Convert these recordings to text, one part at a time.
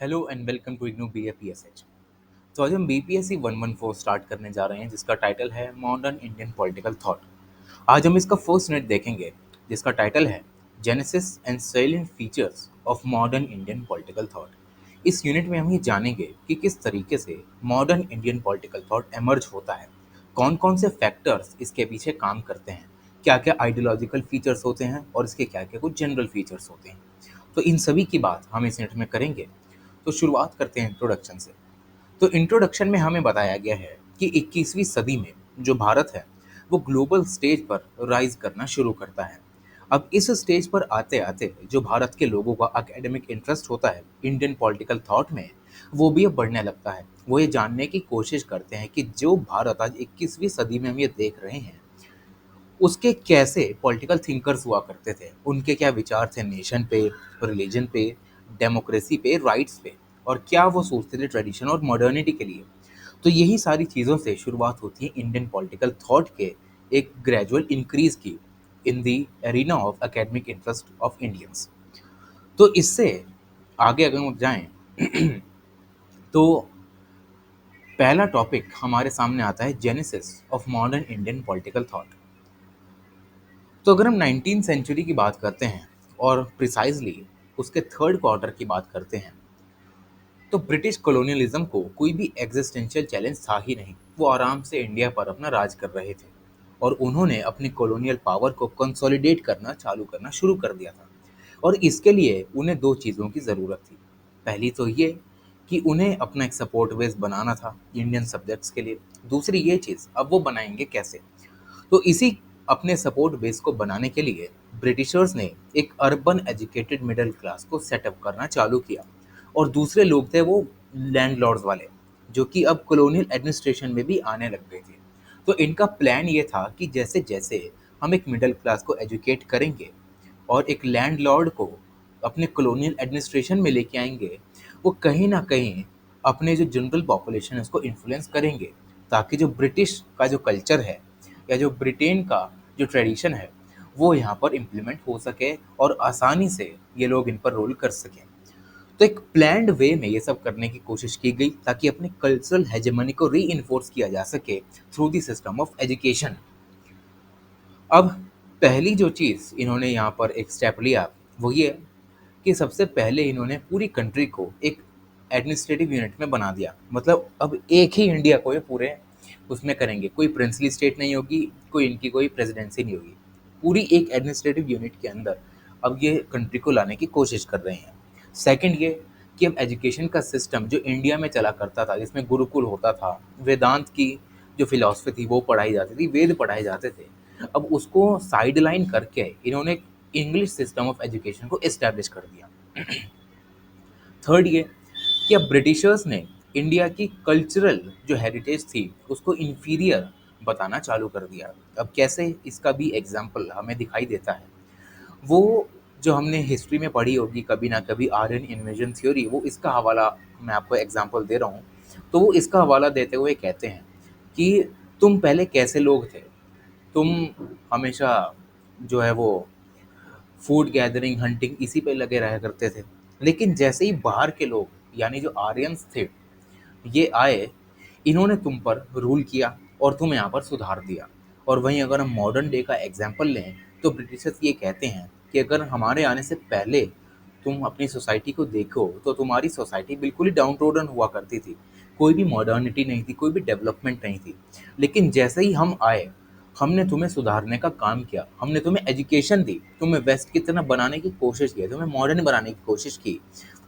Hello and welcome to IGNOU BAPSH। तो आज हम BPSC 114 स्टार्ट करने जा रहे हैं जिसका टाइटल है मॉडर्न इंडियन पॉलिटिकल थॉट। आज हम इसका फर्स्ट यूनिट देखेंगे जिसका टाइटल है genesis and salient features of modern Indian political thought. इस यूनिट में हम ये जानेंगे कि किस तरीके से modern Indian political thought emerge होता है, कौन कौन से फैक्टर्स इसके पीछे काम करते हैं, क्या क्या आइडियोलॉजिकल फीचर्स होते हैं और इसके क्या क्या कुछ जनरल फीचर्स होते हैं। तो इन सभी की बात हम इस यूनिट में करेंगे। तो शुरुआत करते हैं इंट्रोडक्शन से। तो इंट्रोडक्शन में हमें बताया गया है कि 21वीं सदी में जो भारत है वो ग्लोबल स्टेज पर राइज करना शुरू करता है। अब इस स्टेज पर आते आते जो भारत के लोगों का एकेडमिक इंटरेस्ट होता है इंडियन पॉलिटिकल थॉट में, वो भी अब बढ़ने लगता है। वो ये जानने की कोशिश करते हैं कि जो भारत आज 21वीं सदी में हम ये देख रहे हैं उसके कैसे पॉलिटिकल थिंकर्स हुआ करते थे, उनके क्या विचार थे नेशन पे, रिलीजन पे, डेमोक्रेसी पे, राइट्स पे, और क्या वो सोचते थे ट्रेडिशन और मॉडर्निटी के लिए। तो यही सारी चीज़ों से शुरुआत होती है इंडियन पॉलिटिकल थॉट के एक ग्रेजुअल इंक्रीज की in the arena of academic interest of Indians. तो इससे आगे अगर हम जाएं तो पहला टॉपिक हमारे सामने आता है genesis of modern Indian political thought. तो अगर हम 19 सेंचुरी की बात करते हैं और प्रिसाइजली उसके थर्ड क्वार्टर की बात करते हैं, तो ब्रिटिश कॉलोनियलिज्म को कोई भी एग्जिस्टेंशियल चैलेंज था ही नहीं। वो आराम से इंडिया पर अपना राज कर रहे थे और उन्होंने अपनी कॉलोनियल पावर को कंसोलिडेट करना शुरू कर दिया था। और इसके लिए उन्हें दो चीज़ों की ज़रूरत थी। पहली तो ये कि उन्हें अपना एक सपोर्ट बेस बनाना था इंडियन सब्जेक्ट्स के लिए। दूसरी ये चीज़ अब वो बनाएंगे कैसे। तो इसी अपने सपोर्ट बेस को बनाने के लिए ब्रिटिशर्स ने एक अर्बन एजुकेटेड मिडिल क्लास को सेटअप करना चालू किया। और दूसरे लोग थे वो लैंडलॉर्ड्स वाले, जो कि अब कॉलोनियल एडमिनिस्ट्रेशन में भी आने लग गए थे। तो इनका प्लान ये था कि जैसे जैसे हम एक मिडिल क्लास को एजुकेट करेंगे और एक लैंडलॉर्ड को अपने कॉलोनियल एडमिनिस्ट्रेशन में लेके आएंगे, वो कहीं ना कहीं अपने जो जनरल पॉपुलेशन है उसको इन्फ्लुएंस करेंगे, ताकि जो ब्रिटिश का जो कल्चर है या जो ब्रिटेन का जो ट्रेडिशन है वो यहाँ पर इम्प्लीमेंट हो सके और आसानी से ये लोग इन पर रोल कर सकें। तो एक प्लान्ड वे में ये सब करने की कोशिश की गई ताकि अपने कल्चरल हेजेमनी को री इन्फोर्स किया जा सके through the system of education. अब पहली जो चीज़ इन्होंने यहाँ पर एक स्टेप लिया वो ये कि सबसे पहले इन्होंने पूरी कंट्री को एक एडमिनिस्ट्रेटिव यूनिट में बना दिया। मतलब अब एक ही इंडिया को ये पूरे उसमें करेंगे, कोई प्रिंसली स्टेट नहीं होगी, कोई इनकी कोई प्रेसिडेंसी नहीं होगी। पूरी एक एडमिनिस्ट्रेटिव यूनिट के अंदर अब ये कंट्री को लाने की कोशिश कर रहे हैं। सेकंड ये कि अब एजुकेशन का सिस्टम जो इंडिया में चला करता था, जिसमें गुरुकुल होता था, वेदांत की जो फिलॉसफी थी वो पढ़ाई जाती थी, वेद पढ़ाए जाते थे, अब उसको साइडलाइन करके इन्होंने इंग्लिश सिस्टम ऑफ एजुकेशन को इस्टेब्लिश कर दिया। थर्ड ये कि अब ब्रिटिशर्स ने इंडिया की कल्चरल जो हेरिटेज थी उसको इन्फीरियर बताना चालू कर दिया। अब कैसे, इसका भी एग्जाम्पल हमें दिखाई देता है। वो जो हमने हिस्ट्री में पढ़ी होगी कभी ना कभी, आर्यन इन्वेजन थ्योरी, वो इसका हवाला मैं आपको एग्जांपल दे रहा हूँ। तो वो इसका हवाला देते हुए कहते हैं कि तुम पहले कैसे लोग थे। तुम हमेशा जो है वो फूड गैदरिंग, हंटिंग इसी पे लगे रहा करते थे। लेकिन जैसे ही बाहर के लोग यानी जो आर्यंस थे ये आए, इन्होंने तुम पर रूल किया और तुम्हें यहाँ पर सुधार दिया। और वहीं अगर हम मॉडर्न डे का एग्जाम्पल लें तो ब्रिटिशर्स ये कहते हैं कि अगर हमारे आने से पहले तुम अपनी सोसाइटी को देखो तो तुम्हारी सोसाइटी बिल्कुल ही डाउन ट्रोडन हुआ करती थी। कोई भी मॉडर्निटी नहीं थी, कोई भी डेवलपमेंट नहीं थी। लेकिन जैसे ही हम आए, हमने तुम्हें सुधारने का काम किया, हमने तुम्हें एजुकेशन दी, तुम्हें वेस्ट की तरह बनाने की कोशिश की, तुम्हें मॉडर्न बनाने की कोशिश की,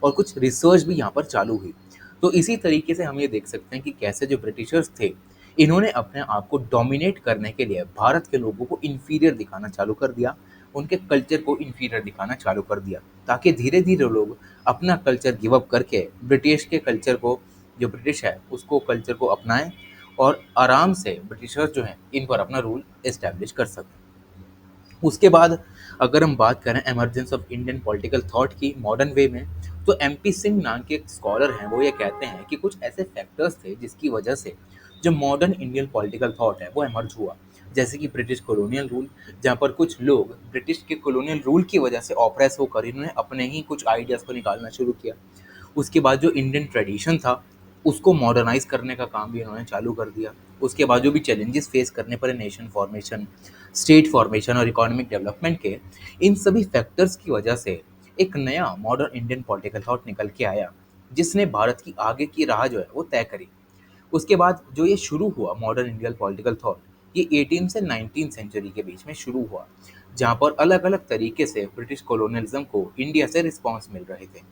और कुछ रिसर्च भी यहाँ पर चालू हुई। तो इसी तरीके से हम ये देख सकते हैं कि कैसे जो ब्रिटिशर्स थे इन्होंने अपने आप को डोमिनेट करने के लिए भारत के लोगों को इन्फीरियर दिखाना चालू कर दिया, उनके कल्चर को इन्फीरियर दिखाना चालू कर दिया, ताकि धीरे धीरे लोग अपना कल्चर गिव अप करके ब्रिटिश के कल्चर को, जो ब्रिटिश है उसको कल्चर को अपनाएं और आराम से ब्रिटिशर्स जो हैं इन पर अपना रूल इस्टेब्लिश कर सकें। उसके बाद अगर हम बात करें emergence of Indian political thought की मॉडर्न वे में, तो MP सिंह नाम के एक स्कॉलर हैं, वो ये कहते हैं कि कुछ ऐसे फैक्टर्स थे जिसकी वजह से जो मॉडर्न इंडियन पॉलिटिकल थॉट है वो एमर्ज हुआ। जैसे कि ब्रिटिश कॉलोनियल रूल, जहाँ पर कुछ लोग ब्रिटिश के कॉलोनियल रूल की वजह से ऑप्रेस होकर इन्होंने अपने ही कुछ आइडियाज़ को निकालना शुरू किया। उसके बाद जो इंडियन ट्रेडिशन था, उसको मॉडर्नाइज़ करने का काम भी इन्होंने चालू कर दिया। उसके बाद जो भी चैलेंजेस फेस करने पड़े नेशन फॉर्मेशन, स्टेट फॉर्मेशन और इकोनॉमिक डेवलपमेंट के, इन सभी फैक्टर्स की वजह से एक नया मॉडर्न इंडियन पॉलिटिकल थॉट निकल के आया, जिसने भारत की आगे की राह जो है वो तय करी। उसके बाद जो ये शुरू हुआ मॉडर्न इंडियन पॉलिटिकल थॉट, ये 18 से 19 सेंचुरी के बीच में शुरू हुआ, जहाँ पर अलग अलग तरीके से ब्रिटिश कॉलोनियलिज्म को इंडिया से रिस्पॉन्स मिल रहे थे।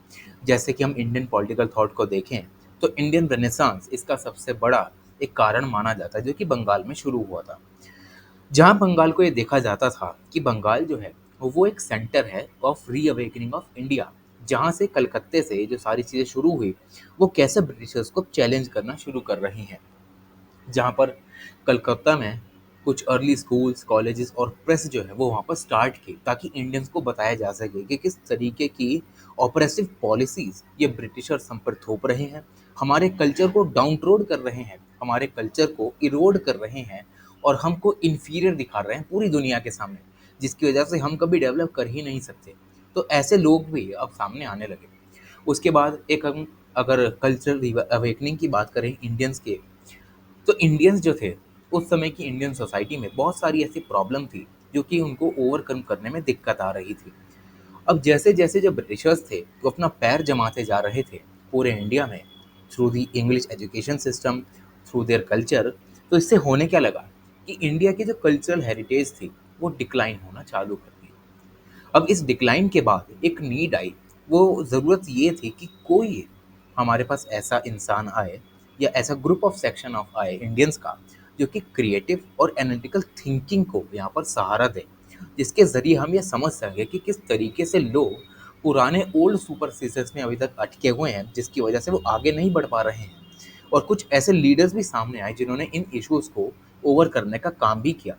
जैसे कि हम इंडियन पॉलिटिकल थॉट को देखें तो इंडियन रेनेसांस इसका सबसे बड़ा एक कारण माना जाता है, जो कि बंगाल में शुरू हुआ था। जहाँ बंगाल को ये देखा जाता था कि बंगाल जो है वो एक सेंटर है ऑफ री अवेकनिंग ऑफ इंडिया, जहाँ से कलकत्ते से जो सारी चीज़ें शुरू हुई वो कैसे ब्रिटिशर्स को चैलेंज करना शुरू कर रही हैं। जहाँ पर कलकत्ता में कुछ अर्ली स्कूल्स, कॉलेजेस और प्रेस जो है वो वहाँ पर स्टार्ट की, ताकि इंडियंस को बताया जा सके कि किस तरीके की ऑपरेसिव पॉलिसीज़ ये ब्रिटिशर्स हम पर थोप रहे हैं, हमारे कल्चर को डाउन कर रहे हैं, हमारे कल्चर को इरोड कर रहे हैं और हमको इन्फीरियर दिखा रहे हैं पूरी दुनिया के सामने, जिसकी वजह से हम कभी डेवलप कर ही नहीं सकते। तो ऐसे लोग भी अब सामने आने लगे। उसके बाद एक हम अगर कल्चरल अवेकनिंग की बात करें इंडियंस के, तो इंडियंस जो थे, उस समय की इंडियन सोसाइटी में बहुत सारी ऐसी प्रॉब्लम थी जो कि उनको ओवरकम करने में दिक्कत आ रही थी। अब जैसे-जैसे जो ब्रिटिशर्स थे, वो अपना पैर जमाते जा रहे थे पूरे इंडिया में, through the English education system, through their culture, तो इससे होने क्या लगा कि इंडिया की जो कल्चरल हेरिटेज थी, वो डिक्लाइन होना चालू कर दी। अब इस डिक्लाइन के बाद एक नीड आई, वो ज़रूरत ये थी कि कोई हमारे पास ऐसा इंसान आए या ऐसा ग्रुप ऑफ सेक्शन ऑफ आए इंडियंस का, जो कि क्रिएटिव और एनालिटिकल थिंकिंग को यहाँ पर सहारा दे, जिसके ज़रिए हम ये समझ सकें कि किस तरीके से लोग पुराने ओल्ड सुपरस्टिशंस में अभी तक अटके हुए हैं, जिसकी वजह से वो आगे नहीं बढ़ पा रहे हैं। और कुछ ऐसे लीडर्स भी सामने आए जिन्होंने इन इश्यूज़ को ओवर करने का काम भी किया,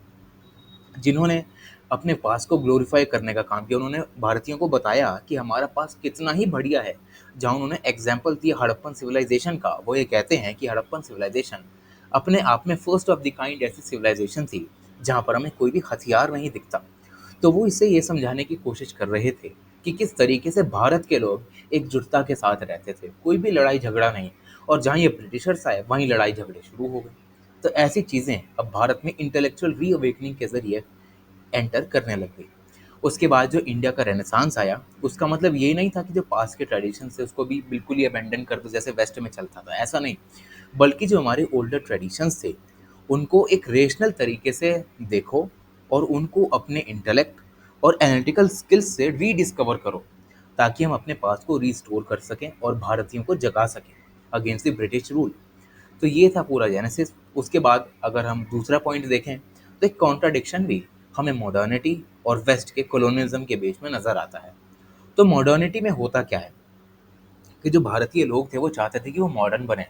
जिन्होंने अपने पास्ट को ग्लोरीफाई करने का काम किया। उन्होंने भारतीयों को बताया कि हमारा पास्ट कितना ही बढ़िया है। जहाँ उन्होंने एग्जाम्पल दिया हड़प्पन सिविलाइजेशन का, वो ये कहते हैं कि हड़प्पन सिविलाइजेशन अपने आप में फर्स्ट ऑफ द काइंड ऐसी सिविलाइजेशन थी जहाँ पर हमें कोई भी हथियार नहीं दिखता। तो वो इससे ये समझाने की कोशिश कर रहे थे कि किस तरीके से भारत के लोग एकजुटता के साथ रहते थे, कोई भी लड़ाई झगड़ा नहीं। और जहाँ ये ब्रिटिशर्स आए वहीं लड़ाई झगड़े शुरू हो गए। तो ऐसी चीज़ें अब भारत में इंटेलेक्चुअल रीअवेकनिंग के ज़रिए एंटर करने लग गई। उसके बाद जो इंडिया का रेनेसांस आया, उसका मतलब ये नहीं था कि जो पास्ट के ट्रेडिशन से उसको भी बिल्कुल ही अबैंडन कर दो जैसे वेस्ट में चलता था, ऐसा नहीं। बल्कि जो हमारे ओल्डर ट्रेडिशंस थे, उनको एक रेशनल तरीके से देखो और उनको अपने इंटेलेक्ट और एनालिटिकल स्किल्स से रीडिस्कवर करो, ताकि हम अपने पास्ट को रीस्टोर कर सकें और भारतीयों को जगा सकें अगेंस्ट द ब्रिटिश रूल। तो ये था पूरा जेनेसिस। उसके बाद अगर हम दूसरा पॉइंट देखें तो एक कॉन्ट्राडिक्शन भी हमें मॉडर्निटी और वेस्ट के कोलोनियलिज्म के बीच में नज़र आता है। तो मॉडर्निटी में होता क्या है कि जो भारतीय लोग थे वो चाहते थे कि वो मॉडर्न बने,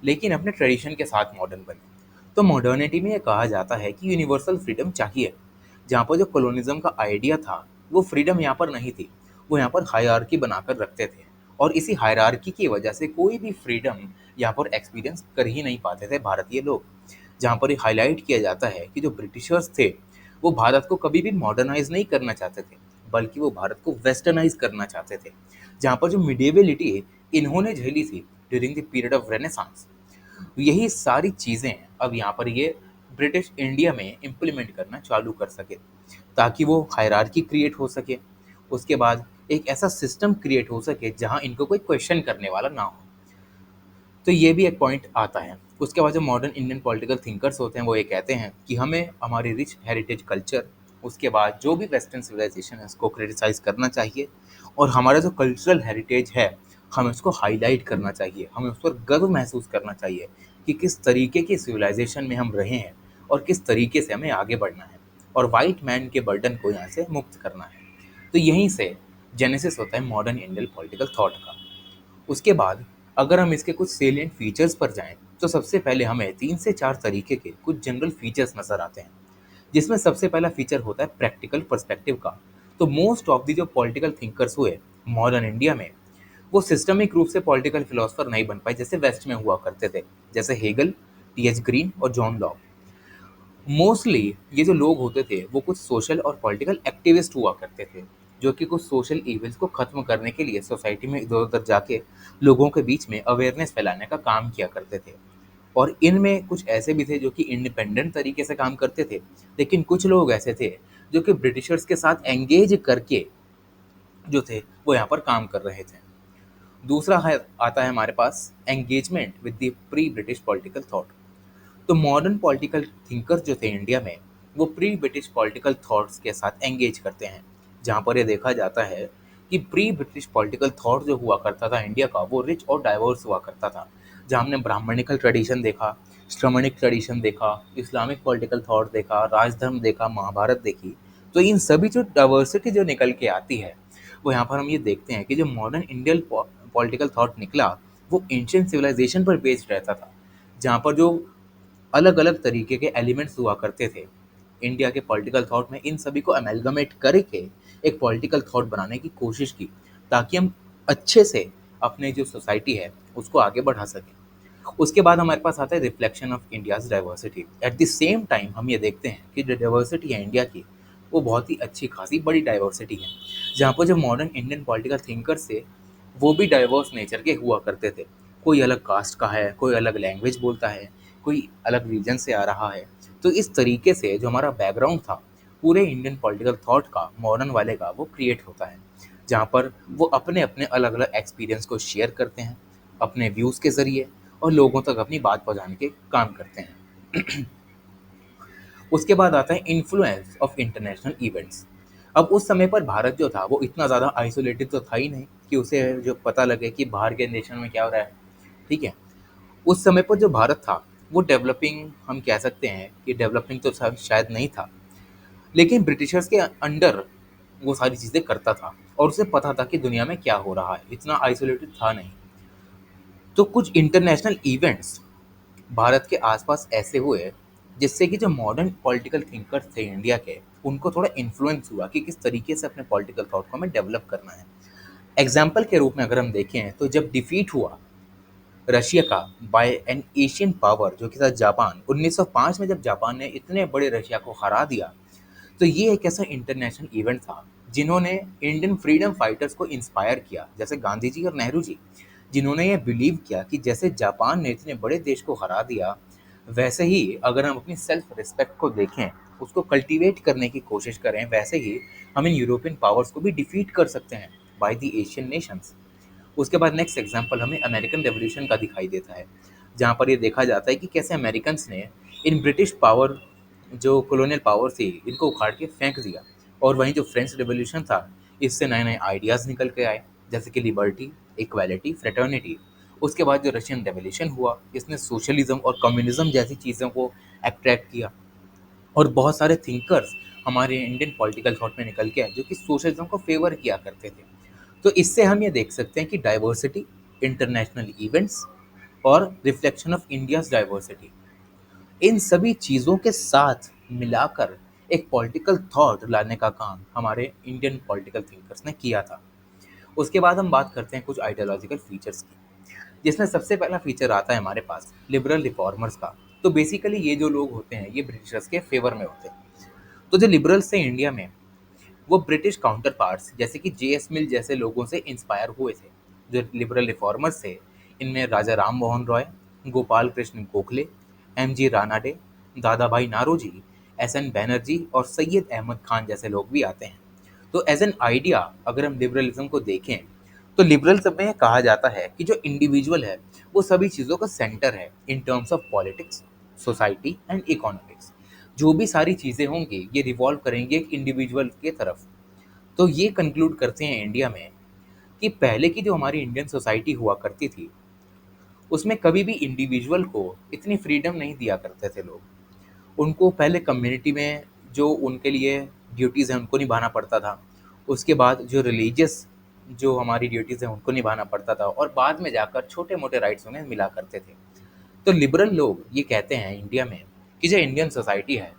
लेकिन अपने ट्रेडिशन के साथ मॉडर्न बने। तो मॉडर्निटी में ये कहा जाता है कि यूनिवर्सल फ्रीडम चाहिए। जहाँ पर जो कोलोनिज्म का आइडिया था, वो फ्रीडम यहाँ पर नहीं थी, वो यहाँ पर हायरार्की बनाकर रखते थे। और इसी हायरार्की की वजह से कोई भी फ्रीडम यहाँ पर एक्सपीरियंस कर ही नहीं पाते थे भारतीय लोग। जहाँ पर ये हाईलाइट किया जाता है कि जो ब्रिटिशर्स थे, वो भारत को कभी भी मॉडर्नाइज नहीं करना चाहते थे, बल्कि वो भारत को वेस्टर्नाइज करना चाहते थे। जहाँ पर जो मिडिएवलिटी इन्होंने झेली थी during the period of renaissance, यही सारी चीज़ें अब यहाँ पर ये ब्रिटिश इंडिया में इम्प्लीमेंट करना चालू कर सके, ताकि वो हायरार्की क्रिएट हो सके। उसके बाद एक ऐसा सिस्टम क्रिएट हो सके जहाँ इनको कोई क्वेश्चन करने वाला ना हो। तो ये भी एक पॉइंट आता है। उसके बाद जो मॉडर्न इंडियन पॉलिटिकल थिंकर्स होते हैं वो ये कहते हैं कि हमें हमारी रिच हेरिटेज कल्चर, उसके बाद जो भी वेस्टर्न सिविलाइजेशन है उसको क्रिटिसाइज़ करना चाहिए, और हमारा जो कल्चरल हेरिटेज है हमें उसको हाईलाइट करना चाहिए, हमें उस पर गर्व महसूस करना चाहिए कि किस तरीके की सिविलाइजेशन में हम रहे हैं और किस तरीके से हमें आगे बढ़ना है, और वाइट मैन के बर्डन को यहाँ से मुक्त करना है। तो यहीं से जेनेसिस होता है मॉडर्न इंडियन पॉलिटिकल थॉट का। उसके बाद अगर हम इसके कुछ सेलिएंट फीचर्स पर जाएं, तो सबसे पहले हमें 3 से 4 तरीके के कुछ जनरल फीचर्स नज़र आते हैं, जिसमें सबसे पहला फीचर होता है प्रैक्टिकल पर्सपेक्टिव का। तो मोस्ट ऑफ द जो पॉलिटिकल थिंकर्स हुए मॉडर्न इंडिया में, वो सिस्टमिक रूप से पॉलिटिकल फिलोसफर नहीं बन पाए जैसे वेस्ट में हुआ करते थे, जैसे हेगल, टी एच ग्रीन और जॉन लॉक। मोस्टली ये जो लोग होते थे वो कुछ सोशल और पॉलिटिकल एक्टिविस्ट हुआ करते थे, जो कि कुछ सोशल इविल्स को ख़त्म करने के लिए सोसाइटी में इधर-उधर जाके लोगों के बीच में अवेयरनेस फैलाने का काम किया करते थे। और इनमें कुछ ऐसे भी थे जो कि इंडिपेंडेंट तरीके से काम करते थे, लेकिन कुछ लोग ऐसे थे जो कि ब्रिटिशर्स के साथ एंगेज करके जो थे वो यहाँ पर काम कर रहे थे। दूसरा है आता है हमारे पास engagement with the pre British political thought. तो मॉडर्न पॉलिटिकल थिंकर्स जो थे इंडिया में, वो प्री ब्रिटिश पॉलिटिकल थॉट्स के साथ एंगेज करते हैं, जहाँ पर ये देखा जाता है कि प्री ब्रिटिश पॉलिटिकल थॉट जो हुआ करता था इंडिया का, वो रिच और डाइवर्स हुआ करता था। जहाँ हमने ब्राह्मणिकल ट्रेडिशन देखा, श्रमणिक ट्रेडिशन देखा, इस्लामिक पॉलिटिकल थॉट देखा, राजधर्म देखा, महाभारत देखी। तो इन सभी जो डाइवर्सिटी जो निकल के आती है, वो यहाँ पर हम ये देखते हैं कि जो मॉडर्न इंडियन पॉलिटिकल थॉट निकला, वो एंशियंट सिविलाइजेशन पर बेस्ड रहता था, जहाँ पर जो अलग अलग तरीके के एलिमेंट्स हुआ करते थे इंडिया के पॉलिटिकल थॉट में, इन सभी को अमेलगमेट करके एक पॉलिटिकल थॉट बनाने की कोशिश की, ताकि हम अच्छे से अपने जो सोसाइटी है उसको आगे बढ़ा सकें। उसके बाद हमारे पास आता है reflection of India's diversity. At the same time हम ये देखते हैं कि जो डाइवर्सिटी है इंडिया की, वो बहुत ही अच्छी खासी बड़ी डाइवर्सिटी है, जहाँ पर जो मॉडर्न इंडियन पॉलिटिकल थिंकर्स थे वो भी डाइवर्स नेचर के हुआ करते थे। कोई अलग कास्ट का है, कोई अलग लैंग्वेज बोलता है, कोई अलग रीजन से आ रहा है। तो इस तरीके से जो हमारा बैकग्राउंड था पूरे इंडियन पॉलिटिकल थॉट का, मॉडर्न वाले का, वो क्रिएट होता है, जहाँ पर वो अपने अपने अलग अलग एक्सपीरियंस को शेयर करते हैं अपने व्यूज़ के ज़रिए, और लोगों तक अपनी बात पहुँचाने के काम करते हैं। उसके बाद आता है इन्फ्लुएंस ऑफ इंटरनेशनल इवेंट्स। अब उस समय पर भारत जो था वो इतना ज़्यादा आइसोलेटेड तो था ही नहीं कि उसे जो पता लगे कि बाहर के नेशन में क्या हो रहा है। ठीक है, उस समय पर जो भारत था वो डेवलपिंग, हम कह सकते हैं कि डेवलपिंग तो शायद नहीं था, लेकिन ब्रिटिशर्स के अंडर वो सारी चीज़ें करता था और उसे पता था कि दुनिया में क्या हो रहा है, इतना आइसोलेटेड था नहीं। तो कुछ इंटरनेशनल इवेंट्स भारत के आसपास ऐसे हुए जिससे कि जो मॉडर्न पॉलिटिकल थिंकर्स थे इंडिया के, उनको थोड़ा इन्फ्लुएंस हुआ कि किस तरीके से अपने पॉलिटिकल थॉट को हमें डेवलप करना है। एग्जाम्पल के रूप में अगर हम देखें तो जब डिफीट हुआ रशिया का बाय एन एशियन पावर जो कि था जापान, 1905 में जब जापान ने इतने बड़े रशिया को हरा दिया, तो ये एक ऐसा इंटरनेशनल इवेंट था जिन्होंने इंडियन फ्रीडम फाइटर्स को इंस्पायर किया, जैसे गांधी जी और नेहरू जी, जिन्होंने ये बिलीव किया कि जैसे जापान ने इतने बड़े देश को हरा दिया, वैसे ही अगर हम अपनी सेल्फ रिस्पेक्ट को देखें, उसको कल्टीवेट करने की कोशिश करें, वैसे ही हम इन यूरोपियन पावर्स को भी डिफीट कर सकते हैं बाय द एशियन नेशंस। उसके बाद नेक्स्ट एग्जाम्पल हमें अमेरिकन रेवोल्यूशन का दिखाई देता है, जहाँ पर ये देखा जाता है कि कैसे अमेरिकन्स ने इन ब्रिटिश पावर, जो कॉलोनियल पावर थी, इनको उखाड़ के फेंक दिया। और वहीं जो फ्रेंच रेवोल्यूशन था, इससे नए नए आइडियाज़ निकल के आए, जैसे कि लिबर्टी, इक्वालिटी, फ्रेटर्निटी। उसके बाद जो रशियन रेवोल्यूशन हुआ, इसने सोशलिज्म और कम्युनिज्म जैसी चीज़ों को अट्रैक्ट किया, और बहुत सारे थिंकर्स हमारे इंडियन पॉलिटिकल थॉट में निकल के आए जो कि सोशलिज्म को फेवर किया करते थे। तो इससे हम ये देख सकते हैं कि डाइवर्सिटी, इंटरनेशनल इवेंट्स और रिफ्लेक्शन ऑफ इंडियाज डाइवर्सिटी, इन सभी चीज़ों के साथ मिलाकर एक पॉलिटिकल थॉट लाने का काम हमारे इंडियन पॉलिटिकल थिंकर्स ने किया था। उसके बाद हम बात करते हैं कुछ आइडियोलॉजिकल फीचर्स की, जिसमें सबसे पहला फीचर आता है हमारे पास लिबरल रिफॉर्मर्स का। तो बेसिकली ये जो लोग होते हैं ये ब्रिटिशर्स के फेवर में होते हैं। तो जो लिबरल्स थे इंडिया में, वो ब्रिटिश काउंटर पार्ट्स जैसे कि जे एस मिल जैसे लोगों से इंस्पायर हुए थे। जो लिबरल रिफॉर्मर्स थे, इनमें राजा राम मोहन रॉय, गोपाल कृष्ण गोखले, एम जी रानाडे, दादा भाई नारोजी, एस एन बैनर्जी और सैयद अहमद खान जैसे लोग भी आते हैं। तो एज एन आइडिया अगर हम लिबरलिज्म को देखें, तो लिबरलिज्म में कहा जाता है कि जो इंडिविजुअल है वो सभी चीज़ों का सेंटर है in terms of politics, society and economics. जो भी सारी चीज़ें होंगी ये रिवॉल्व करेंगे एक इंडिविजुअल के तरफ। तो ये कंक्लूड करते हैं इंडिया में कि पहले की जो हमारी इंडियन सोसाइटी हुआ करती थी, उसमें कभी भी इंडिविजुअल को इतनी फ्रीडम नहीं दिया करते थे लोग। उनको पहले कम्युनिटी में जो उनके लिए ड्यूटीज़ हैं उनको निभाना पड़ता था, उसके बाद जो रिलीजियस जो हमारी ड्यूटीज़ हैं उनको निभाना पड़ता था, और बाद में जाकर छोटे मोटे राइट्स उन्हें मिला करते थे। तो लिबरल लोग ये कहते हैं इंडिया में कि जो इंडियन सोसाइटी है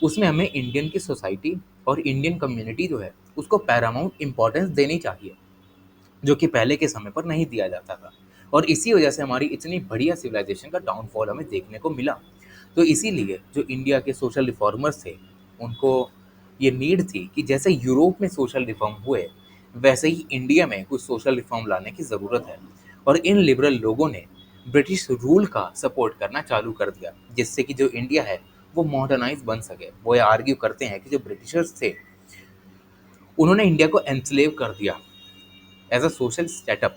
उसमें हमें इंडियन की सोसाइटी और इंडियन कम्युनिटी जो है उसको पैरामाउंट इम्पोर्टेंस देनी चाहिए, जो कि पहले के समय पर नहीं दिया जाता था। और इसी वजह से हमारी इतनी बढ़िया सिविलाइजेशन का डाउनफॉल हमें देखने को मिला। तो इसीलिए जो इंडिया के सोशल रिफॉर्मर्स थे, उनको ये नीड थी कि जैसे यूरोप में सोशल रिफॉर्म हुए, वैसे ही इंडिया में कुछ सोशल रिफॉर्म लाने की ज़रूरत है। और इन लिबरल लोगों ने ब्रिटिश रूल का सपोर्ट करना चालू कर दिया, जिससे कि जो इंडिया है वो मॉडर्नाइज बन सके। वो ये आर्ग्यू करते हैं कि जो ब्रिटिशर्स थे उन्होंने इंडिया को एनस्लेव कर दिया एज अ सोशल सेटअप।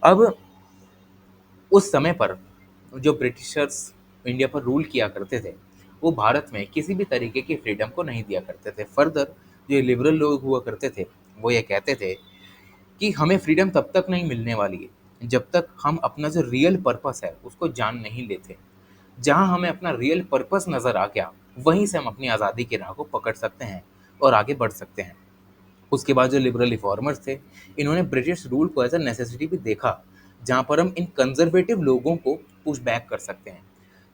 अब उस समय पर जो ब्रिटिशर्स इंडिया पर रूल किया करते थे, वो भारत में किसी भी तरीके की फ्रीडम को नहीं दिया करते थे। फर्दर जो लिबरल लोग हुआ करते थे, वो ये कहते थे कि हमें फ्रीडम तब तक नहीं मिलने वाली है जब तक हम अपना जो रियल पर्पस है उसको जान नहीं लेते। जहाँ हमें अपना रियल पर्पस नज़र आ गया, वहीं से हम अपनी आज़ादी की राह को पकड़ सकते हैं और आगे बढ़ सकते हैं। उसके बाद जो लिबरल रिफॉर्मर्स थे, इन्होंने ब्रिटिश रूल को एज अ नेसेसिटी भी देखा, जहाँ पर हम इन कंजर्वेटिव लोगों को पुश बैक कर सकते हैं।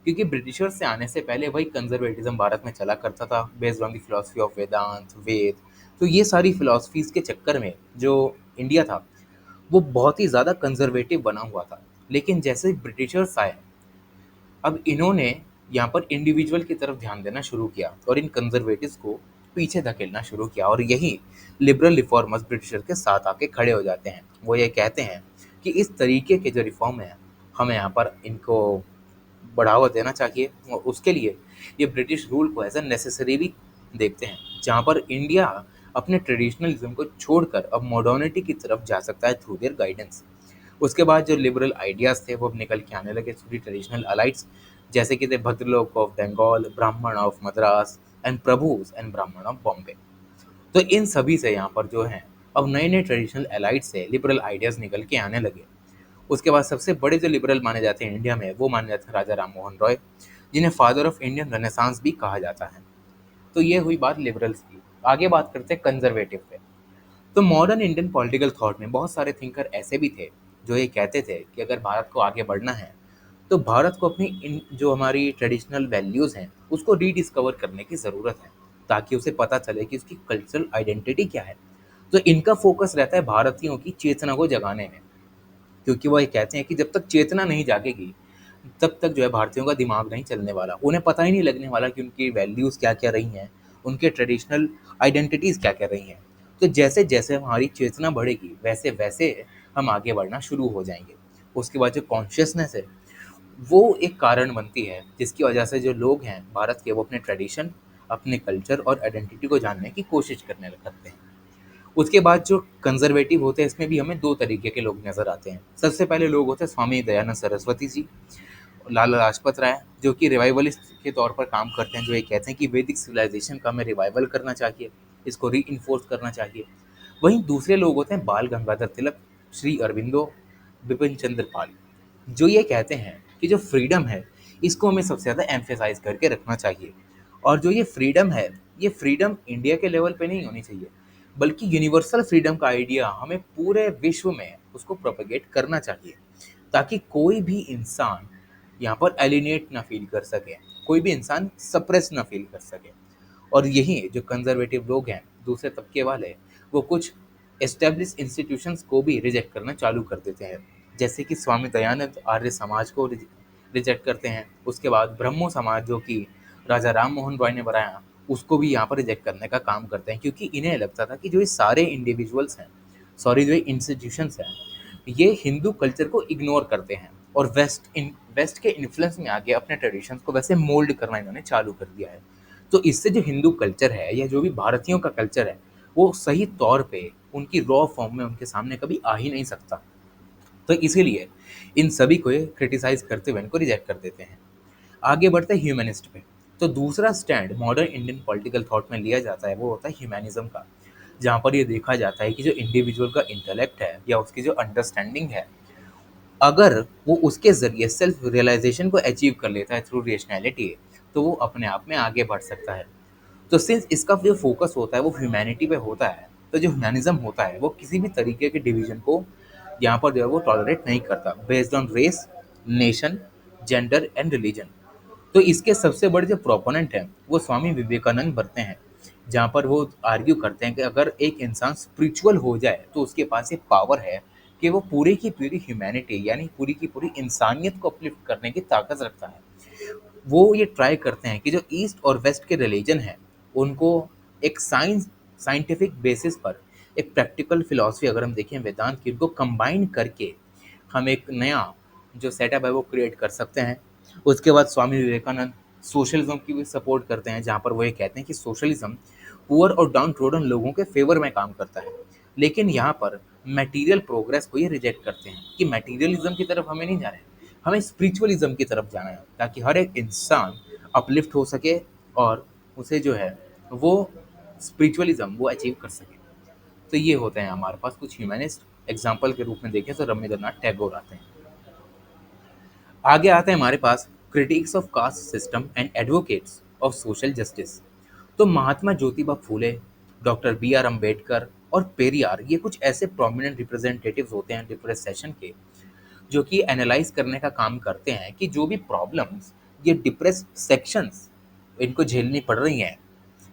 क्योंकि ब्रिटिशर्स से आने से पहले वही कंजर्वेटिज्म भारत में चला करता था, based on the philosophy of Vedanta, Veda. तो ये सारी फिलॉसफीज़ के चक्कर में जो इंडिया था, वो बहुत ही ज़्यादा कंजर्वेटिव बना हुआ था। लेकिन जैसे ही ब्रिटिशर्स आए, अब इन्होंने यहाँ पर इंडिविजुअल की तरफ ध्यान देना शुरू किया और इन कंजर्वेटिव्स को पीछे धकेलना शुरू किया। और यही लिबरल रिफॉर्मर्स ब्रिटिशर के साथ आके खड़े हो जाते हैं। वो ये कहते हैं कि इस तरीके के जो रिफॉर्म है, हमें यहाँ पर इनको बढ़ावा देना चाहिए, और उसके लिए ये ब्रिटिश रूल को एज अ नेसेसरी भी देखते हैं, जहाँ पर इंडिया अपने ट्रेडिशनलिज्म को छोड़कर अब मॉडर्निटी की तरफ जा सकता है थ्रू देयर गाइडेंस। उसके बाद जो लिबरल आइडियाज़ थे वो अब निकल के आने लगे थ्रू ट्रेडिशनल अलाइट्स, जैसे कि थे भद्रलोक ऑफ बंगाल, ब्राह्मण ऑफ मद्रास एंड प्रभुज एंड ब्राह्मण ऑफ बॉम्बे। तो इन सभी से यहाँ पर जो है अब नए नए ट्रेडिशनल एलाइट से लिबरल आइडियाज़ निकल के आने लगे। उसके बाद सबसे बड़े जो लिबरल माने जाते हैं इंडिया में, वो माने जाते हैं राजा राम मोहन रॉय, जिन्हें फादर ऑफ इंडियन रेनेसांस भी कहा जाता है। तो ये हुई बात लिबरल्स की। आगे बात करते हैं कंजर्वेटिव पे। तो मॉडर्न इंडियन पॉलिटिकल थॉट में बहुत सारे थिंकर ऐसे भी थे जो ये कहते थे कि अगर भारत को आगे बढ़ना है, तो भारत को अपनी इन जो हमारी ट्रेडिशनल वैल्यूज़ हैं उसको रीडिस्कवर करने की ज़रूरत है, ताकि उसे पता चले कि उसकी कल्चरल आइडेंटिटी क्या है। तो इनका फोकस रहता है भारतीयों की चेतना को जगाने में, क्योंकि वो ये कहते हैं कि जब तक चेतना नहीं जागेगी, तब तक जो है भारतीयों का दिमाग नहीं चलने वाला। उन्हें पता ही नहीं लगने वाला कि उनकी वैल्यूज़ क्या-क्या रही हैं, उनके ट्रेडिशनल आइडेंटिटीज़ क्या-क्या रही हैं। तो जैसे-जैसे हमारी चेतना बढ़ेगी, वैसे-वैसे हम आगे बढ़ना शुरू हो जाएँगे। उसके बाद जो कॉन्शियसनेस है, वो एक कारण बनती है, जिसकी वजह से जो लोग हैं भारत के, वो अपने ट्रेडिशन, अपने कल्चर और आइडेंटिटी को जानने की कोशिश करने लगते हैं। उसके बाद जो कंजर्वेटिव होते हैं, इसमें भी हमें 2 तरीके के लोग नज़र आते हैं। सबसे पहले लोग होते हैं स्वामी दयानंद सरस्वती जी, लाला लाजपत राय, जो कि रिवाइवलिस्ट के तौर पर काम करते हैं, जो ये कहते हैं कि वैदिक सिविलाइजेशन का हमें रिवाइवल करना चाहिए, इसको रीइन्फोर्स करना चाहिए। वहीं दूसरे लोग होते हैं बाल गंगाधर तिलक, श्री अरबिंदो, बिपिन चंद्र पाल, जो ये कहते हैं कि जो फ्रीडम है, इसको हमें सबसे ज़्यादा एम्फेसाइज़ करके रखना चाहिए। और जो ये फ्रीडम है, ये फ्रीडम इंडिया के लेवल पे नहीं होनी चाहिए, बल्कि यूनिवर्सल फ्रीडम का आइडिया हमें पूरे विश्व में उसको प्रोपेगेट करना चाहिए, ताकि कोई भी इंसान यहाँ पर एलिनेट ना फील कर सके, कोई भी इंसान सप्रेस ना फील कर सके। और यही जो कंजर्वेटिव लोग हैं, दूसरे तबके वाले, वो कुछ एस्टेब्लिश इंस्टीट्यूशंस को भी रिजेक्ट करना चालू कर देते हैं, जैसे कि स्वामी दयानंद आर्य समाज को रिजेक्ट करते हैं। उसके बाद ब्रह्मो समाज, जो कि राजा राम मोहन रॉय ने बनाया, उसको भी यहाँ पर रिजेक्ट करने का काम करते हैं, क्योंकि इन्हें लगता था कि जो ये सारे इंडिविजुअल्स हैं, सॉरी, जो ये इंस्टीट्यूशंस हैं, ये हिंदू कल्चर को इग्नोर करते हैं और वेस्ट के इन्फ्लुएंस में आके अपने ट्रेडिशंस को वैसे मोल्ड करना इन्होंने चालू कर दिया है। तो इससे जो हिंदू कल्चर है, या जो भी भारतीयों का कल्चर है, वो सही तौर पे उनकी रॉ फॉर्म में उनके सामने कभी आ ही नहीं सकता। तो इसीलिए इन सभी को ये क्रिटिसाइज़ करते हुए इनको रिजेक्ट कर देते हैं। आगे बढ़ते हैं ह्यूमनिस्ट पे। तो दूसरा stand modern Indian political thought में लिया जाता है, वो होता है ह्यूमनिज़्म का, जहाँ पर ये देखा जाता है कि जो इंडिविजुअल का इंटेलेक्ट है या उसकी जो अंडरस्टैंडिंग है, अगर वो उसके ज़रिए सेल्फ रियलाइज़ेशन को अचीव कर लेता है थ्रू रेशनैलिटी, तो वो अपने आप में आगे बढ़ सकता है। तो सिंस इसका जो फोकस होता है वो ह्यूमैनिटी पे होता है, तो जो ह्यूमनिज़्म होता है वो किसी भी तरीके के डिवीजन को यहाँ पर जो है वो टॉलरेट नहीं करता, based on race, nation, gender and religion. तो इसके सबसे बड़े जो प्रोपोनेंट हैं वो स्वामी विवेकानंद बनते हैं, जहाँ पर वो आर्ग्यू करते हैं कि अगर एक इंसान स्पिरिचुअल हो जाए, तो उसके पास ये पावर है कि वो पूरी की पूरी ह्यूमैनिटी, यानी पूरी की पूरी इंसानियत को अपलिफ्ट करने की ताकत रखता है। वो ये ट्राई करते हैं कि जो ईस्ट और वेस्ट के रिलीजन हैं, उनको एक साइंटिफिक बेसिस पर एक प्रैक्टिकल फिलॉसफी अगर हम देखें वेदांत की, उनको कंबाइन करके हम एक नया जो सेटअप है वो क्रिएट कर सकते हैं। उसके बाद स्वामी विवेकानंद सोशलिज्म की भी सपोर्ट करते हैं, जहाँ पर वो ये कहते हैं कि सोशलिज्म पुअर और डाउन ट्रोडन लोगों के फेवर में काम करता है। लेकिन यहाँ पर मटेरियल प्रोग्रेस को ये रिजेक्ट करते हैं कि मटेरियलिज्म की तरफ हमें नहीं जाना है, हमें स्पिरिचुअलिज्म की तरफ जाना है, ताकि हर एक इंसान अपलिफ्ट हो सके और उसे जो है वो स्पिरिचुअलिज्म वो अचीव कर सके। तो ये होते हैं हमारे पास कुछ ह्यूमनिस्ट। एग्जाम्पल के रूप में देखें तो रविंद्रनाथ टैगोर आते हैं। आगे आते हैं हमारे पास critics of caste system and advocates of social justice. तो Mahatma Jyotiba Phule, doctor B R Ambedkar और पेरियार, ये कुछ ऐसे प्रोमिनेंट रिप्रेजेंटेटिव्स होते हैं डिप्रेस सेशन के, जो कि एनालाइज करने का काम करते हैं कि जो भी प्रॉब्लम्स ये डिप्रेस सेक्शंस इनको झेलनी पड़ रही हैं,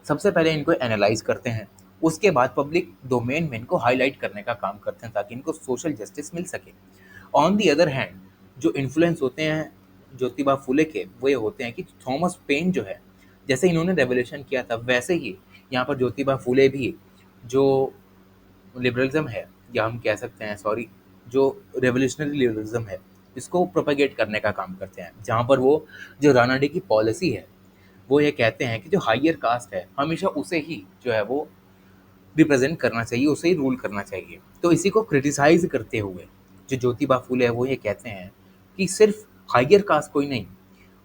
सबसे पहले इनको एनालाइज करते हैं, उसके बाद पब्लिक डोमेन में इनको हाईलाइट करने का काम करते हैं ताकि इनको सोशल जस्टिस मिल सके। ऑन दी अदर हैंड जो इन्फ्लुएंस होते हैं ज्योतिबा फूले के, वो ये होते हैं कि थॉमस पेन जो है, जैसे इन्होंने रेवोल्यूशन किया था वैसे ही यहाँ पर ज्योतिबा फूले भी जो लिबरलिज्म है, या हम कह सकते हैं सॉरी, जो रेवोल्यूशनरी लिबरलिज्म है, इसको प्रोपेगेट करने का काम करते हैं। जहाँ पर वो जो रानाडे की पॉलिसी है वो ये कहते हैं कि जो हायर कास्ट है हमेशा उसे ही जो है वो रिप्रेजेंट करना चाहिए, उसे ही रूल करना चाहिए। तो इसी को क्रिटिसाइज करते हुए जो ज्योतिबा फूले है वो ये कहते हैं कि सिर्फ हायर कास्ट कोई नहीं,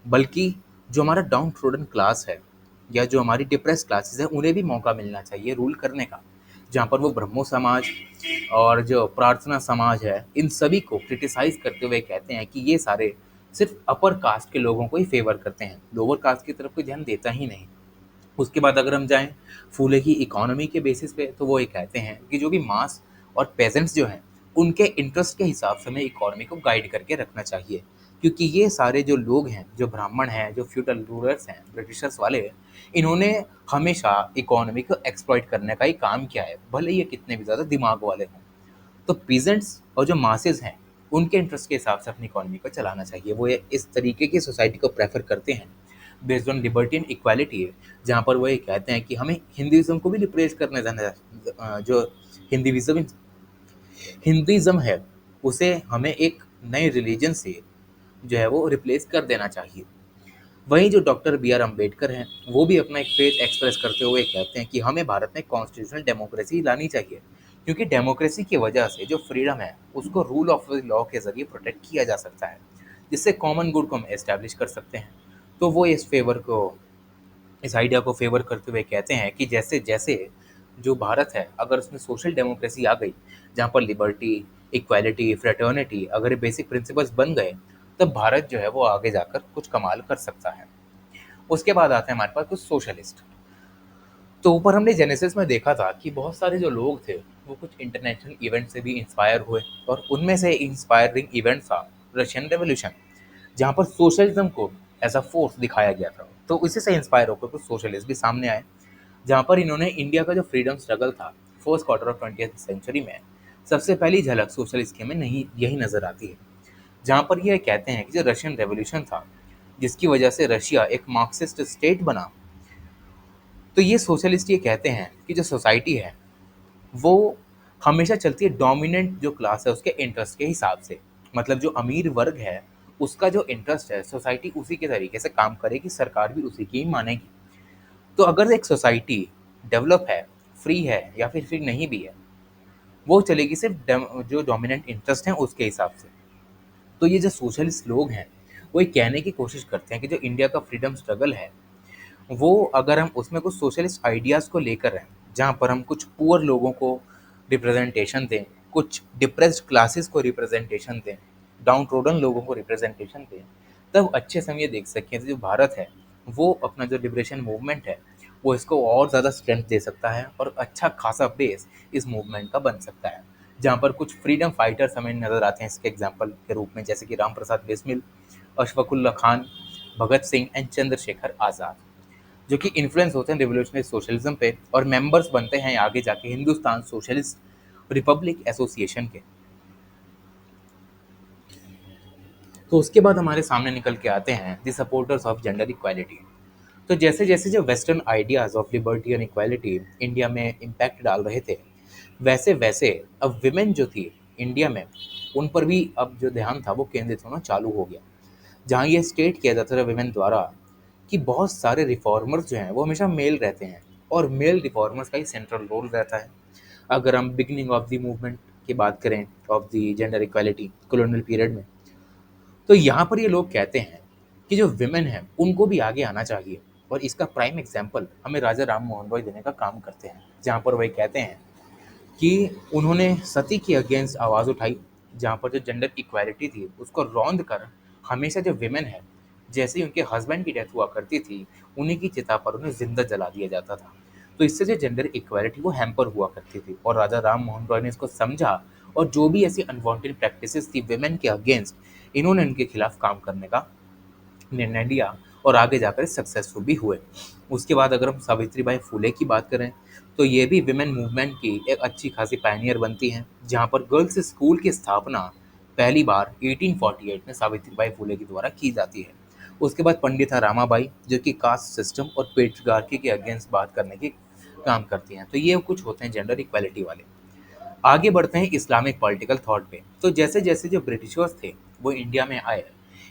बल्कि जो हमारा डाउन ट्रोडन क्लास है या जो हमारी डिप्रेस क्लासेस है उन्हें भी मौका मिलना चाहिए रूल करने का। जहाँ पर वो ब्रह्मो समाज और जो प्रार्थना समाज है, इन सभी को क्रिटिसाइज करते हुए कहते हैं कि ये सारे सिर्फ अपर कास्ट के लोगों को ही फेवर करते हैं, लोअर कास्ट की तरफ कोई ध्यान देता ही नहीं। उसके बाद अगर हम जाएँ फूले की इकोनॉमी के बेसिस पे, तो वो ये कहते हैं कि जो भी मास और पेजेंट्स जो हैं, उनके इंटरेस्ट के हिसाब से हमें इकोनॉमी को गाइड करके रखना चाहिए। क्योंकि ये सारे जो लोग हैं, जो ब्राह्मण हैं, जो फ्यूडल रूलर्स हैं, ब्रिटिशर्स वाले, इन्होंने हमेशा इकोनॉमी को एक्सप्लॉइट करने का ही काम किया है, भले ही ये कितने भी ज़्यादा दिमाग वाले हों। तो पीजेंट्स और जो मासेस हैं, उनके इंटरेस्ट के हिसाब से अपनी इकोनॉमी को चलाना चाहिए। वो ये इस तरीके की सोसाइटी को प्रेफर करते हैं based on liberty and equality है, जहाँ पर वो ये कहते हैं कि हमें हिंदुइज्म को भी रिप्लेस करने जाना जो हिंदुइज्म हिंदुइज्म है उसे हमें एक नए रिलीजन से जो है वो रिप्लेस कर देना चाहिए। वहीं जो डॉक्टर बी आर अम्बेडकर हैं, वो भी अपना एक फेथ एक्सप्रेस करते हुए कहते हैं कि हमें भारत में कॉन्स्टिट्यूशनल डेमोक्रेसी लानी चाहिए, क्योंकि डेमोक्रेसी की वजह से जो फ्रीडम है उसको रूल ऑफ लॉ के जरिए प्रोटेक्ट किया जा सकता है, जिससे कॉमन गुड को हम एस्टैब्लिश कर सकते हैं। तो वो इस आइडिया को फेवर करते हुए कहते हैं कि जैसे जैसे जो भारत है, अगर उसमें सोशल डेमोक्रेसी आ गई, जहाँ पर लिबर्टी, इक्वालिटी, फ्रेटर्निटी अगर ये बेसिक प्रिंसिपल्स बन गए, तब भारत जो है वो आगे जाकर कुछ कमाल कर सकता है। उसके बाद आते हैं हमारे पास कुछ सोशलिस्ट। तो ऊपर हमने जेनेसिस में देखा था कि बहुत सारे जो लोग थे वो कुछ इंटरनेशनल इवेंट से भी इंस्पायर हुए, और उनमें से इंस्पायरिंग इवेंट था रशियन रेवोल्यूशन, जहाँ पर सोशलिज्म को एज अ फोर्स दिखाया गया था। तो इसी से इंस्पायर होकर कुछ सोशलिस्ट भी सामने आए, जहाँ पर इन्होंने इंडिया का जो फ्रीडम स्ट्रगल था first quarter of 20th century में, सबसे पहली झलक सोशलिस्ट के में नहीं यही नजर आती है। जहाँ पर ये कहते हैं कि जो रशियन रेवोल्यूशन था, जिसकी वजह से रशिया एक मार्क्सिस्ट स्टेट बना, तो ये सोशलिस्ट ये कहते हैं कि जो सोसाइटी है वो हमेशा चलती है डोमिनेंट जो क्लास है उसके इंटरेस्ट के हिसाब से। मतलब जो अमीर वर्ग है उसका जो इंटरेस्ट है, सोसाइटी उसी के तरीके से काम करेगी, सरकार भी उसी की ही मानेगी। तो अगर एक सोसाइटी डेवलप है, फ्री है या फिर फ्री नहीं भी है, वो चलेगी सिर्फ जो डोमिनेंट इंटरेस्ट हैं उसके हिसाब से। तो ये जो सोशलिस्ट लोग हैं वो ये कहने की कोशिश करते हैं कि जो इंडिया का फ्रीडम स्ट्रगल है वो, अगर हम उसमें कुछ सोशलिस्ट आइडियाज़ को लेकर हैं, जहाँ पर हम कुछ पुअर लोगों को रिप्रेजेंटेशन दें, कुछ डिप्रेस्ड क्लासेस को रिप्रेजेंटेशन दें, डाउन ट्रोडन लोगों को रिप्रेजेंटेशन दें, तब अच्छे से हम ये देख सकें कि जो भारत है वो अपना जो लिबरेशन मूवमेंट है वो इसको और ज़्यादा स्ट्रेंथ दे सकता है, और अच्छा खासा बेस इस मूवमेंट का बन सकता है। जहाँ पर कुछ फ्रीडम फाइटर्स हमें नज़र आते हैं इसके एग्जाम्पल के रूप में, जैसे कि राम प्रसाद बिस्मिल, अशफाकुल्ला खान, भगत सिंह एंड चंद्रशेखर आज़ाद, जो कि इन्फ्लुएंस होते हैं रिवोल्यूशनरी सोशलिज्म पे और मेंबर्स बनते हैं आगे जाके हिंदुस्तान सोशलिस्ट रिपब्लिक एसोसिएशन के। तो उसके बाद हमारे सामने निकल के आते हैं the supporters of gender equality. तो जैसे जैसे जो western ideas of liberty and equality India में इम्पैक्ट डाल रहे थे, वैसे वैसे अब विमेन जो थी इंडिया में, उन पर भी अब जो ध्यान था वो केंद्रित होना चालू हो गया। जहाँ ये स्टेट किया जाता था विमेन द्वारा कि बहुत सारे रिफॉर्मर्स जो हैं वो हमेशा मेल रहते हैं, और मेल रिफॉर्मर्स का ही सेंट्रल रोल रहता है। अगर हम बिगनिंग ऑफ द मूवमेंट की बात करें of the gender equality colonial period में, तो यहाँ पर ये लोग कहते हैं कि जो विमेन है उनको भी आगे आना चाहिए, और इसका प्राइम एग्जाम्पल हमें राजा राम मोहन रॉय देने का काम करते हैं, जहाँ पर वही कहते हैं कि उन्होंने सती के अगेंस्ट आवाज़ उठाई, जहाँ पर जो जेंडर इक्वालिटी थी उसको रौंद कर हमेशा जो विमेन है, जैसे ही उनके हस्बैंड की डेथ हुआ करती थी, उन्हीं की चिता पर उन्हें जिंदा जला दिया जाता था। तो इससे जो जेंडर इक्वालिटी वो हैम्पर हुआ करती थी, और राजा राम मोहन रॉय ने इसको समझा, और जो भी ऐसी अनवांटेड प्रैक्टिसेस थी विमेन के अगेंस्ट, इन्होंने उनके खिलाफ काम करने का निर्णय लिया, और आगे जाकर सक्सेसफुल भी हुए। उसके बाद अगर हम सावित्री बाई फुले की बात करें, तो ये भी विमेन मूवमेंट की एक अच्छी खासी पायनियर बनती हैं, जहाँ पर गर्ल्स स्कूल की स्थापना पहली बार 1848 में सावित्री बाई फुले के द्वारा की जाती है। उसके बाद पंडिता रामाबाई, जो कि कास्ट सिस्टम और पेट्रियार्की के अगेंस्ट बात करने की काम करती हैं। तो ये कुछ होते हैं जेंडर इक्वालिटी वाले। आगे बढ़ते हैं इस्लामिक पॉलिटिकल थॉट पे। तो जैसे जैसे जो ब्रिटिशर्स थे वो इंडिया में आए,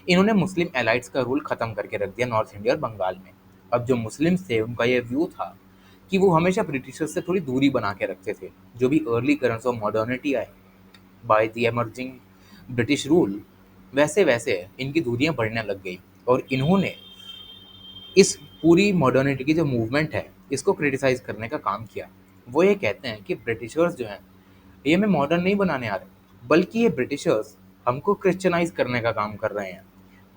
इन्होंने मुस्लिम एलाइट्स का रूल खत्म करके रख दिया नॉर्थ इंडिया और बंगाल में। अब जो मुस्लिम्स थे उनका ये व्यू था कि वो हमेशा ब्रिटिशर्स से थोड़ी दूरी बना के रखते थे। जो भी अर्ली करंट्स ऑफ मॉडर्निटी आए by the emerging British rule, वैसे वैसे इनकी दूरियां बढ़ने लग गई, और इन्होंने इस पूरी मॉडर्निटी की जो मूवमेंट है इसको क्रिटिसाइज करने का काम किया। वो ये कहते हैं कि ब्रिटिशर्स जो हैं ये हमें मॉडर्न नहीं बनाने आ रहे, बल्कि ये ब्रिटिशर्स हमको क्रिश्चियनाइज करने का काम कर रहे हैं,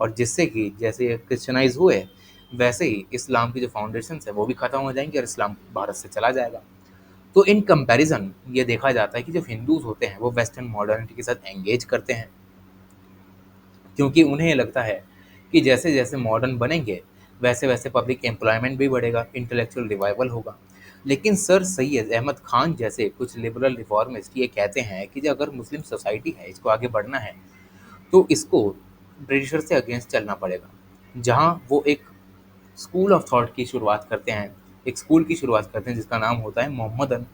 और जिससे कि जैसे ये क्रिश्चियनाइज हुए, वैसे ही इस्लाम की जो फाउंडेशन है वो भी खत्म हो जाएंगे और इस्लाम भारत से चला जाएगा। तो इन कंपैरिजन ये देखा जाता है कि जो हिंदूज होते हैं वो वेस्टर्न मॉडर्निटी के साथ एंगेज करते हैं, क्योंकि उन्हें ये लगता है कि जैसे जैसे मॉडर्न बनेंगे वैसे वैसे पब्लिक एम्प्लॉयमेंट भी बढ़ेगा, इंटेलेक्चुअल रिवाइवल होगा। लेकिन सर सैयद अहमद खान जैसे कुछ लिबरल रिफॉर्मिस्ट ये कहते हैं कि जो अगर मुस्लिम सोसाइटी है इसको आगे बढ़ना है, तो इसको ब्रिटिशर से अगेंस्ट चलना पड़ेगा। जहाँ वो एक स्कूल ऑफ थॉट की शुरुआत करते हैं, एक स्कूल की शुरुआत करते हैं जिसका नाम होता है मोहम्मदन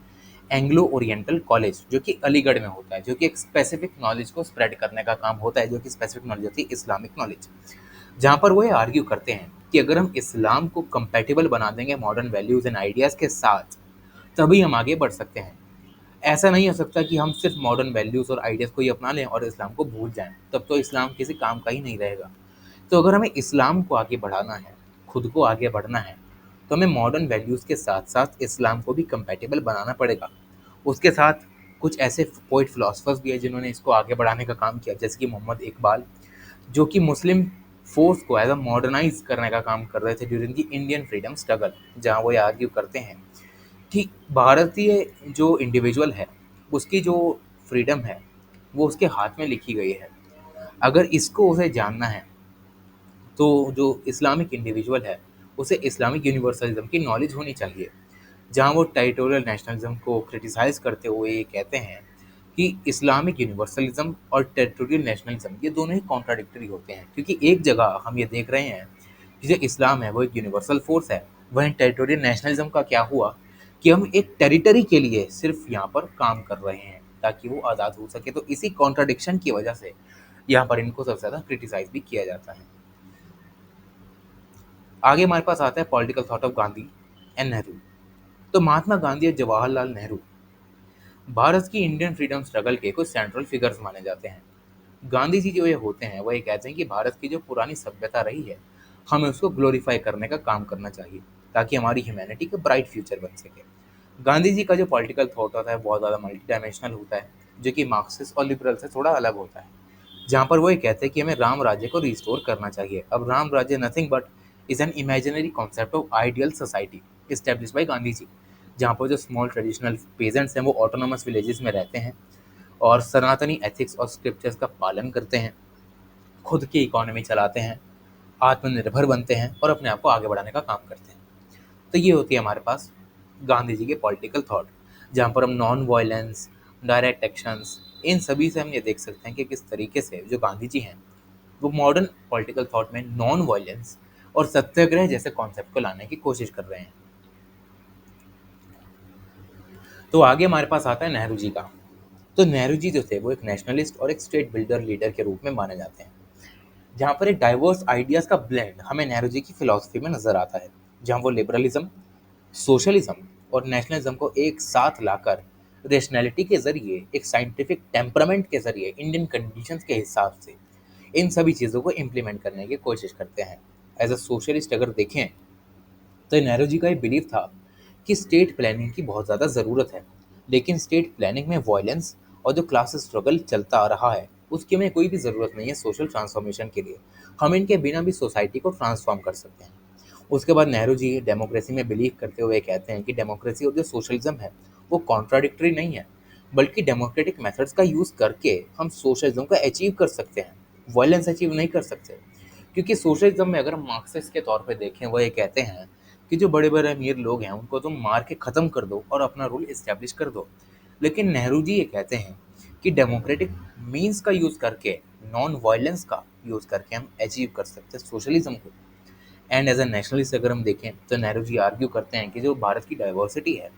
एंग्लो ओरिएंटल कॉलेज, जो कि अलीगढ़ में होता है, जो कि एक स्पेसिफिक नॉलेज को स्प्रेड करने का काम होता है, जो कि स्पेसिफिक नॉलेज होती है इस्लामिक नॉलेज। जहाँ पर वो ये आर्ग्यू करते हैं कि अगर हम इस्लाम को कंपैटिबल बना देंगे मॉडर्न वैल्यूज़ एंड आइडियाज़ के साथ, तभी हम आगे बढ़ सकते हैं। ऐसा नहीं हो सकता कि हम सिर्फ मॉडर्न वैल्यूज़ और आइडियाज़ को ही अपना लें और इस्लाम को भूल जाएं, तब तो इस्लाम किसी काम का ही नहीं रहेगा। तो अगर हमें इस्लाम को आगे बढ़ाना है, खुद को आगे बढ़ना है, तो हमें मॉडर्न वैल्यूज़ के साथ साथ इस्लाम को भी कंपैटिबल बनाना पड़ेगा। उसके साथ कुछ ऐसे पोइट फिलोसफर्स भी हैं जिन्होंने इसको आगे बढ़ाने का काम किया, जैसे कि मोहम्मद इकबाल, जो कि मुस्लिम फोर्स को एज अ मॉडर्नाइज करने का काम कर रहे थे during the Indian freedom struggle, जहाँ वो ये आर्ग्यू करते हैं कि भारतीय जो इंडिविजुअल है उसकी जो फ्रीडम है वो उसके हाथ में लिखी गई है। अगर इसको उसे जानना है, तो जो इस्लामिक इंडिविजुअल है उसे इस्लामिक यूनिवर्सलिज्म की नॉलेज होनी चाहिए। जहाँ वो टेरिटोरियल नेशनलिज्म को क्रिटिसाइज करते हुए ये कहते हैं कि इस्लामिक यूनिवर्सलिज्म और टेरिटोरियल नेशनलिज्म ये दोनों ही कॉन्ट्राडिक्टरी होते हैं, क्योंकि एक जगह हम ये देख रहे हैं कि जो इस्लाम है वो एक यूनिवर्सल फोर्स है, वहीं टेरिटोरियल नेशनलिज्म का क्या हुआ कि हम एक टेरिटरी के लिए सिर्फ यहाँ पर काम कर रहे हैं ताकि वो आज़ाद हो सके। तो इसी कॉन्ट्राडिक्शन की वजह से यहाँ पर इनको सबसे ज़्यादा क्रिटिसाइज भी किया जाता है। आगे हमारे पास आता है political thought of Gandhi and Nehru. तो महात्मा गांधी और जवाहरलाल नेहरू भारत की इंडियन फ्रीडम स्ट्रगल के कुछ सेंट्रल फिगर्स माने जाते हैं। गांधी जी जो ये होते हैं वो ये कहते हैं कि भारत की जो पुरानी सभ्यता रही है हमें उसको ग्लोरीफाई करने का काम करना चाहिए, ताकि हमारी ह्यूमैनिटी का ब्राइट फ्यूचर बन सके। गांधी जी का जो पॉलिटिकल थॉट होता है बहुत ज़्यादा मल्टी डायमेंशनल होता है, जो कि मार्क्सिस्ट और लिबरल से थोड़ा अलग होता है। जहाँ पर वो ये कहते हैं कि हमें राम राज्य को रिस्टोर करना चाहिए। अब Ram Rajya nothing but is an imaginary concept of ideal society establish by Gandhi ji, जहाँ पर जो स्मॉल ट्रेडिशनल पेजेंट्स हैं वो ऑटोनोमस विलेजेस में रहते हैं और सनातनी एथिक्स और स्क्रिप्चर्स का पालन करते हैं, खुद की इकोनॉमी चलाते हैं, आत्मनिर्भर बनते हैं और अपने आप को आगे बढ़ाने का काम करते हैं। तो ये होती है हमारे पास गांधी जी के पॉलिटिकल थॉट, जहाँ पर हम नॉन वायलेंस, डायरेक्ट एक्शंस, इन सभी से हम ये देख सकते हैं कि किस तरीके से जो गांधी जी हैं वो मॉडर्न पॉलिटिकल थॉट में नॉन वायलेंस और सत्याग्रह जैसे कॉन्सेप्ट को लाने की कोशिश कर रहे हैं। तो आगे हमारे पास आता है नेहरू जी का। तो नेहरू जी जो थे वो एक नेशनलिस्ट और एक स्टेट बिल्डर लीडर के रूप में माने जाते हैं, जहाँ पर एक डाइवर्स आइडियाज का ब्लेंड हमें नेहरू जी की फिलॉसफी में नजर आता है, जहाँ वो लिबरलिज्म, सोशलिज्म और नेशनलिज्म को एक साथ लाकर रेशनैलिटी के जरिए, एक साइंटिफिक टेम्परामेंट के जरिए, इंडियन कंडीशंस के हिसाब से इन सभी चीज़ों को इम्प्लीमेंट करने की कोशिश करते हैं। एज अ सोशलिस्ट अगर देखें तो नेहरू जी का ये बिलीव था कि स्टेट प्लानिंग की बहुत ज़्यादा ज़रूरत है, लेकिन स्टेट प्लानिंग में वायलेंस और जो क्लास स्ट्रगल चलता आ रहा है उसकी हमें कोई भी ज़रूरत नहीं है सोशल ट्रांसफॉर्मेशन के लिए। हम इनके बिना भी सोसाइटी को ट्रांसफॉर्म कर सकते हैं। उसके बाद नेहरू जी डेमोक्रेसी में बिलीव करते हुए कहते हैं कि डेमोक्रेसी और जो सोशलिज्म है वो कॉन्ट्राडिक्टरी नहीं है, बल्कि डेमोक्रेटिक मेथड्स का यूज़ करके हम सोशलिज्म को अचीव कर सकते हैं, वायलेंस अचीव नहीं कर सकते। क्योंकि सोशलिज्म में अगर हम मार्क्सिस्ट के तौर पे देखें, वो ये कहते हैं कि जो बड़े बड़े अमीर लोग हैं उनको तुम मार के ख़त्म कर दो और अपना रूल इस्टेब्लिश कर दो। लेकिन नेहरू जी ये कहते हैं कि डेमोक्रेटिक मीन्स का यूज़ करके, नॉन वायलेंस का यूज़ करके हम अचीव कर सकते हैं सोशलिज्म को। एंड एज अ नेशनलिस्ट अगर हम देखें तो नेहरू जी आर्ग्यू करते हैं कि जो भारत की डाइवर्सिटी है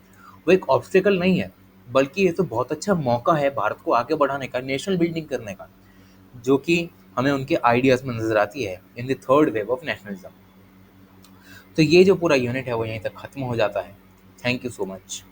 वो एक ऑब्स्टिकल नहीं है, बल्कि ये तो बहुत अच्छा मौका है भारत को आगे बढ़ाने का, नेशनल बिल्डिंग करने का, जो कि हमें उनके आइडियाज़ में नज़र आती है in the third wave of nationalism. तो ये जो पूरा यूनिट है वो यहीं तक ख़त्म हो जाता है। Thank you so much.